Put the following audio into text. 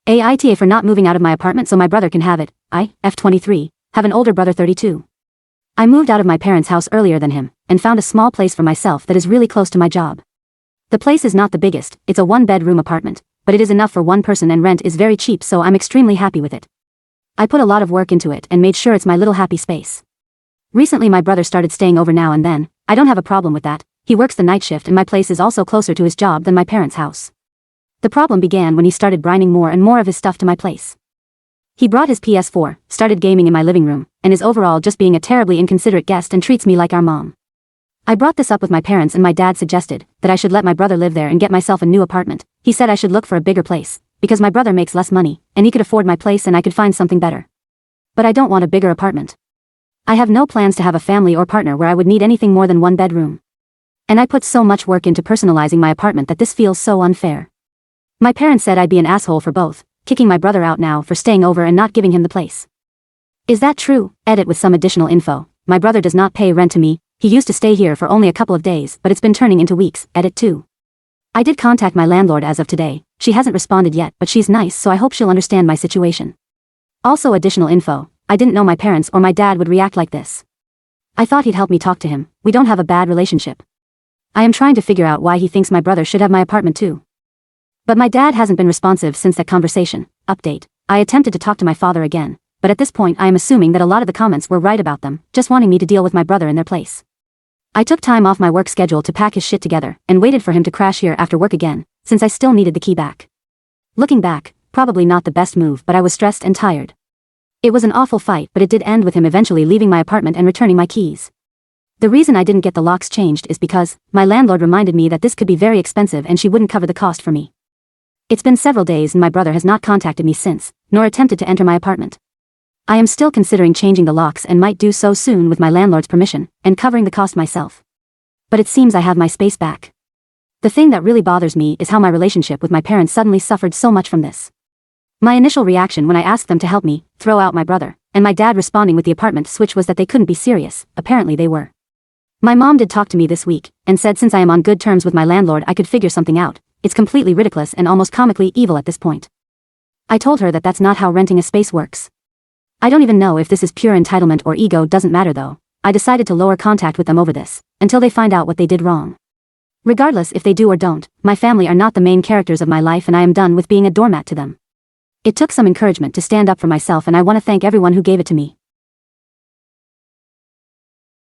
Aita for not moving out of my apartment so my brother can have it. I, F23, have an older brother 32. I moved out of my parents' house earlier than him, and found a small place for myself that is really close to my job. The place is not the biggest, it's a one-bedroom apartment, but it is enough for one person and rent is very cheap, so I'm extremely happy with it. I put a lot of work into it and made sure it's my little happy space. Recently my brother started staying over now and then. I don't have a problem with that. He works the night shift and my place is also closer to his job than my parents' house. The problem began when he started bringing more and more of his stuff to my place. He brought his PS4, started gaming in my living room, and is overall just being a terribly inconsiderate guest and treats me like our mom. I brought this up with my parents and my dad suggested that I should let my brother live there and get myself a new apartment. He said I should look for a bigger place, because my brother makes less money, and he could afford my place and I could find something better. But I don't want a bigger apartment. I have no plans to have a family or partner where I would need anything more than one bedroom. And I put so much work into personalizing my apartment that this feels so unfair. My parents said I'd be an asshole for both, kicking my brother out now for staying over and not giving him the place. Is that true? Edit with some additional info. My brother does not pay rent to me. He used to stay here for only a couple of days, but it's been turning into weeks. Edit 2. I did contact my landlord as of today. She hasn't responded yet, but she's nice, so I hope she'll understand my situation. Also additional info. I didn't know my parents or my dad would react like this. I thought he'd help me talk to him. We don't have a bad relationship. I am trying to figure out why he thinks my brother should have my apartment too. But my dad hasn't been responsive since that conversation. Update. I attempted to talk to my father again, but at this point I am assuming that a lot of the comments were right about them, just wanting me to deal with my brother in their place. I took time off my work schedule to pack his shit together, and waited for him to crash here after work again, since I still needed the key back. Looking back, probably not the best move, but I was stressed and tired. It was an awful fight, but it did end with him eventually leaving my apartment and returning my keys. The reason I didn't get the locks changed is because my landlord reminded me that this could be very expensive and she wouldn't cover the cost for me. It's been several days and my brother has not contacted me since, nor attempted to enter my apartment. I am still considering changing the locks and might do so soon with my landlord's permission, and covering the cost myself. But it seems I have my space back. The thing that really bothers me is how my relationship with my parents suddenly suffered so much from this. My initial reaction when I asked them to help me throw out my brother, and my dad responding with the apartment switch was that they couldn't be serious. Apparently they were. My mom did talk to me this week, and said since I am on good terms with my landlord I could figure something out. It's completely ridiculous and almost comically evil at this point. I told her that that's not how renting a space works. I don't even know if this is pure entitlement or ego, doesn't matter though. I decided to lower contact with them over this, until they find out what they did wrong. Regardless if they do or don't, my family are not the main characters of my life and I am done with being a doormat to them. It took some encouragement to stand up for myself and I want to thank everyone who gave it to me.